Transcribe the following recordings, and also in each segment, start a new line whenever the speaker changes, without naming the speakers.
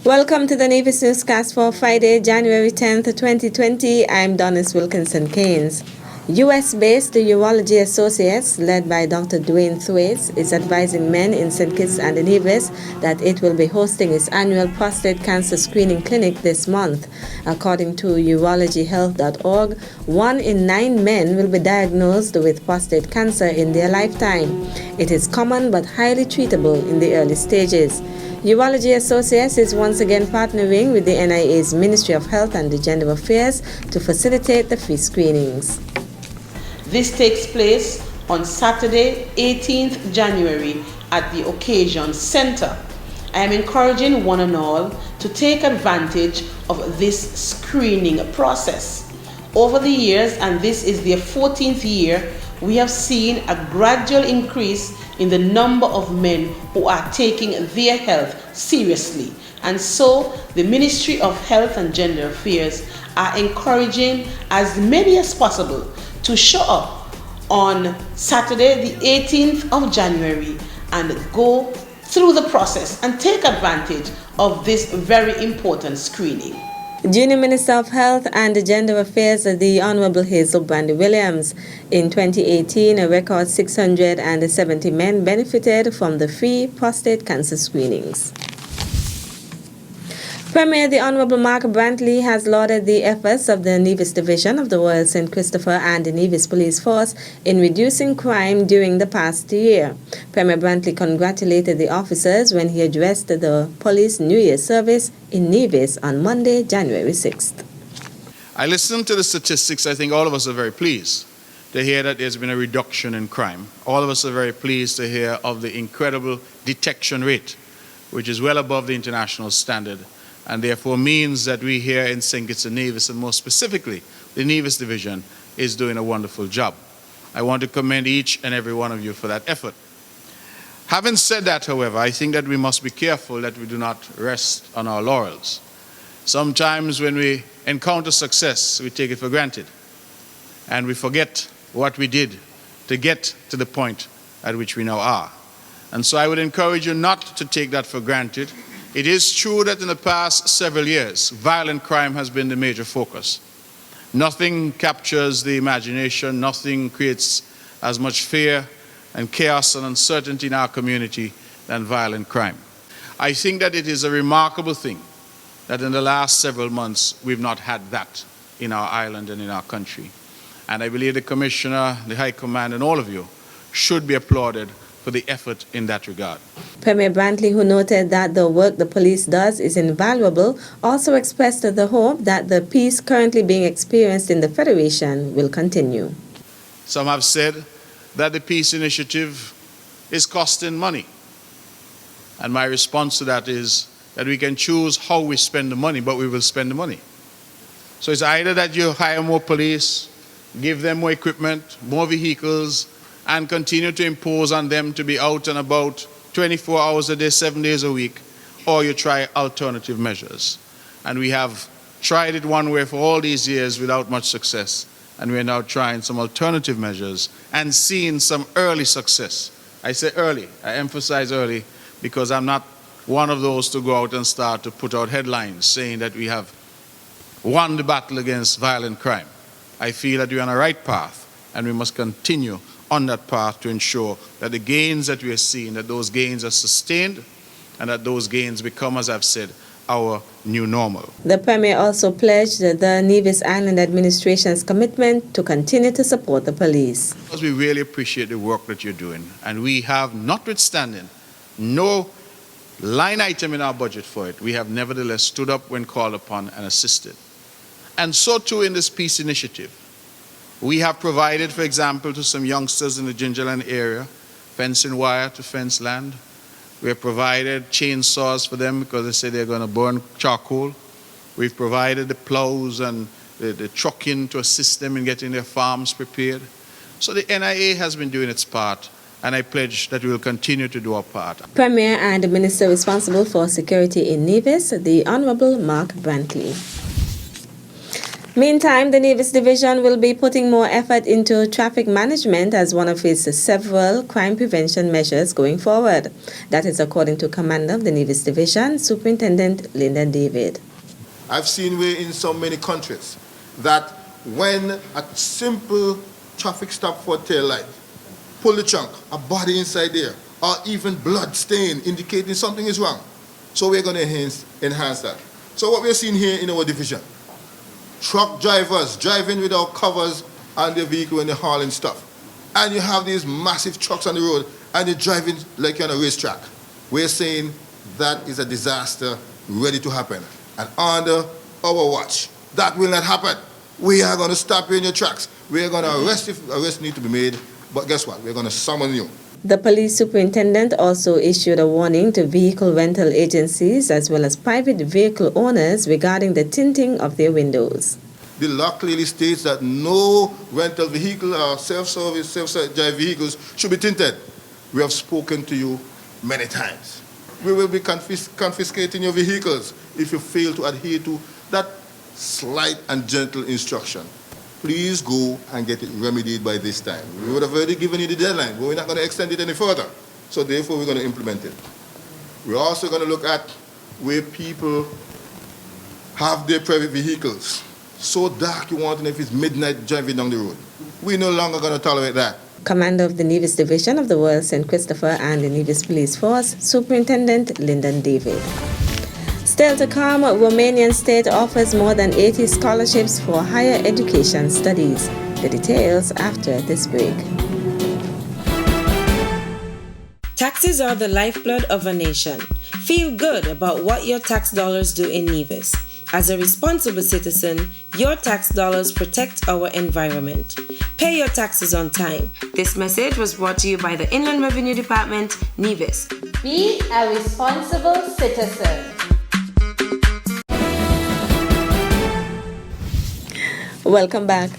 Welcome to the Nevis Newscast for Friday, January 10th, 2020. I'm Donis Wilkinson Keynes. US-based Urology Associates, led by Dr. Dwayne Thwaites, is advising men in St. Kitts and Nevis that it will be hosting its annual prostate cancer screening clinic this month. According to urologyhealth.org, 1 in 9 men will be diagnosed with prostate cancer in their lifetime. It is common but highly treatable in the early stages. Urology Associates is once again partnering with the NIA's Ministry of Health and Gender Affairs to facilitate the free screenings.
This takes place on Saturday, 18th January at the Occasion Center. I am encouraging one and all to take advantage of this screening process. Over the years, and this is their 14th year, we have seen a gradual increase in the number of men who are taking their health seriously. And so the Ministry of Health and Gender Affairs are encouraging as many as possible to show up on Saturday the 18th of January and go through the process and take advantage of this very important screening.
Junior Minister of Health and Gender Affairs, the Honorable Hazel Brandy Williams. In 2018, a record 670 men benefited from the free prostate cancer screenings. Premier the Honorable Mark Brantley has lauded the efforts of the Nevis Division of the Royal St. Christopher and the Nevis Police Force in reducing crime during the past year. Premier Brantley congratulated the officers when he addressed the police New Year service in Nevis on Monday, January 6th.
I listened to the statistics. I think all of us are very pleased to hear that there's been a reduction in crime. All of us are very pleased to hear of the incredible detection rate, which is well above the international standard, and therefore means that we here in St. Kitts and Nevis, and more specifically the Nevis Division, is doing a wonderful job. I want to commend each and every one of you for that effort. Having said that, however, I think that we must be careful that we do not rest on our laurels. Sometimes when we encounter success, we take it for granted, and we forget what we did to get to the point at which we now are. And so I would encourage you not to take that for granted. It is true that in the past several years, violent crime has been the major focus. Nothing captures the imagination, nothing creates as much fear and chaos and uncertainty in our community than violent crime. I think that it is a remarkable thing that in the last several months we've not had that in our island and in our country. And I believe the Commissioner, the High Command, and all of you should be applauded for the effort in that regard.
Premier Brantley, who noted that the work the police does is invaluable, also expressed the hope that the peace currently being experienced in the Federation will continue.
Some have said that the peace initiative is costing money. And my response to that is that we can choose how we spend the money, but we will spend the money. So it's either that you hire more police, give them more equipment, more vehicles, and continue to impose on them to be out and about 24 hours a day, 7 days a week, or you try alternative measures. And we have tried it one way for all these years without much success, and we're now trying some alternative measures and seeing some early success. I say early, I emphasize early, because I'm not one of those to go out and start to put out headlines saying that we have won the battle against violent crime. I feel that we're on the right path, and we must continue on that path to ensure that the gains that we are seeing, that those gains are sustained and that those gains become, as I've said, our new normal.
The Premier also pledged the Nevis Island Administration's commitment to continue to support the police.
Because we really appreciate the work that you're doing, and we have, notwithstanding no line item in our budget for it, we have nevertheless stood up when called upon and assisted. And so too in this peace initiative. We have provided, for example, to some youngsters in the Gingerland area, fencing wire to fence land. We have provided chainsaws for them because they say they're going to burn charcoal. We've provided the plows and the trucking to assist them in getting their farms prepared. So the NIA has been doing its part, and I pledge that we will continue to do our part.
Premier and the Minister responsible for security in Nevis, the Honorable Mark Brantley. Meantime, the Nevis Division will be putting more effort into traffic management as one of its several crime prevention measures going forward. That is according to Commander of the Nevis Division, Superintendent Lyndon David.
I've seen way in so many countries that when a simple traffic stop for tail light, pull the trunk, a body inside there, or even blood stain indicating something is wrong. So we're going to enhance that. So what we're seeing here in our division, truck drivers driving without covers on their vehicle when they're hauling stuff. And you have these massive trucks on the road and they're driving like you're on a racetrack. We're saying that is a disaster ready to happen. And under our watch, that will not happen. We are going to stop you in your tracks. We are going to arrest if arrest need to be made. But guess what? We're going to summon you.
The police superintendent also issued a warning to vehicle rental agencies as well as private vehicle owners regarding the tinting of their windows.
The law clearly states that no rental vehicle or self-service, self-drive vehicles should be tinted. We have spoken to you many times. We will be confiscating your vehicles if you fail to adhere to that slight and gentle instruction. Please go and get it remedied by this time. We would have already given you the deadline, but we're not going to extend it any further. So therefore, we're going to implement it. We're also going to look at where people have their private vehicles. So dark you want to know if it's midnight driving down the road. We're no longer going to tolerate that.
Commander of the Nevis Division of the Royal St. Christopher and the Nevis Police Force, Superintendent Lyndon David. Still to come, Romanian state offers more than 80 scholarships for higher education studies. The details after this break. Taxes are the lifeblood of a nation. Feel good about what your tax dollars do in Nevis. As a responsible citizen, your tax dollars protect our environment. Pay your taxes on time. This message was brought to you by the Inland Revenue Department, Nevis.
Be a responsible citizen.
Welcome back.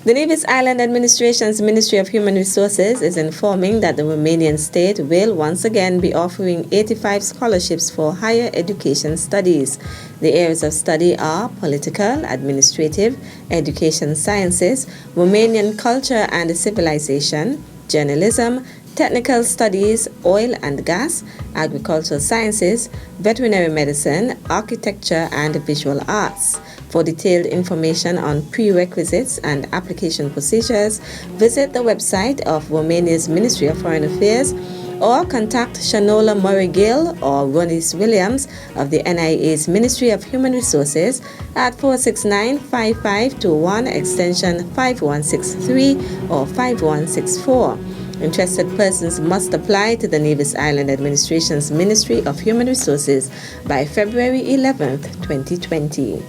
The Nevis Island Administration's Ministry of Human Resources is informing that the Romanian state will once again be offering 85 scholarships for higher education studies. The areas of study are political, administrative, education sciences, Romanian culture and civilization, journalism, technical studies, oil and gas, agricultural sciences, veterinary medicine, architecture and visual arts. For detailed information on prerequisites and application procedures, visit the website of Romania's Ministry of Foreign Affairs or contact Shanola Murray-Gill or Ronis Williams of the NIA's Ministry of Human Resources at 469-5521 extension 5163 or 5164. Interested persons must apply to the Nevis Island Administration's Ministry of Human Resources by February 11, 2020.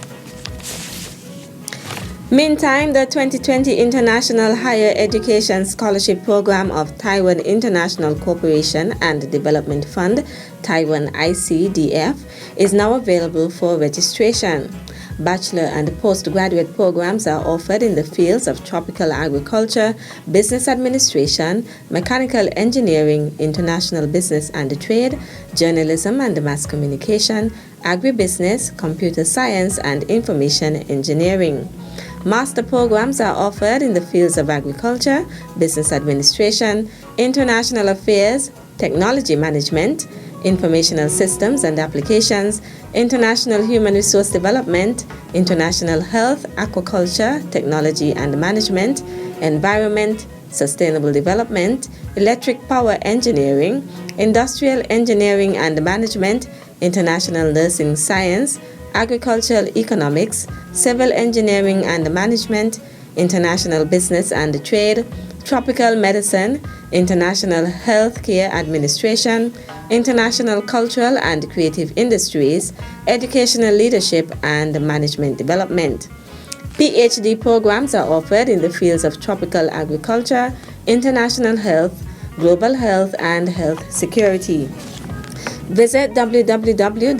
Meantime, the 2020 International Higher Education Scholarship Program of Taiwan International Corporation and Development Fund, Taiwan ICDF, is now available for registration. Bachelor and postgraduate programs are offered in the fields of tropical agriculture, business administration, mechanical engineering, international business and trade, journalism and mass communication, agribusiness, computer science, and information engineering. Master programs are offered in the fields of agriculture, business administration, international affairs, technology management, informational systems and applications, international human resource development, international health, aquaculture, technology and management, environment, sustainable development, electric power engineering, industrial engineering and management, international nursing science, agricultural economics, civil engineering and management, international business and trade, tropical medicine, international healthcare administration, international cultural and creative industries, educational leadership and management development. PhD programs are offered in the fields of tropical agriculture, international health, global health, and health security. Visit www.icdf.org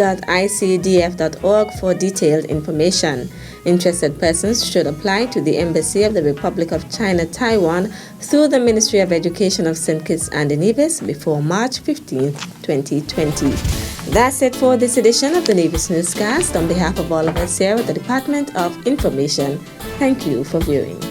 for detailed information. Interested persons should apply to the Embassy of the Republic of China, Taiwan through the Ministry of Education of St. Kitts and Nevis before March 15, 2020. That's it for this edition of the Nevis Newscast. On behalf of all of us here at the Department of Information, thank you for viewing.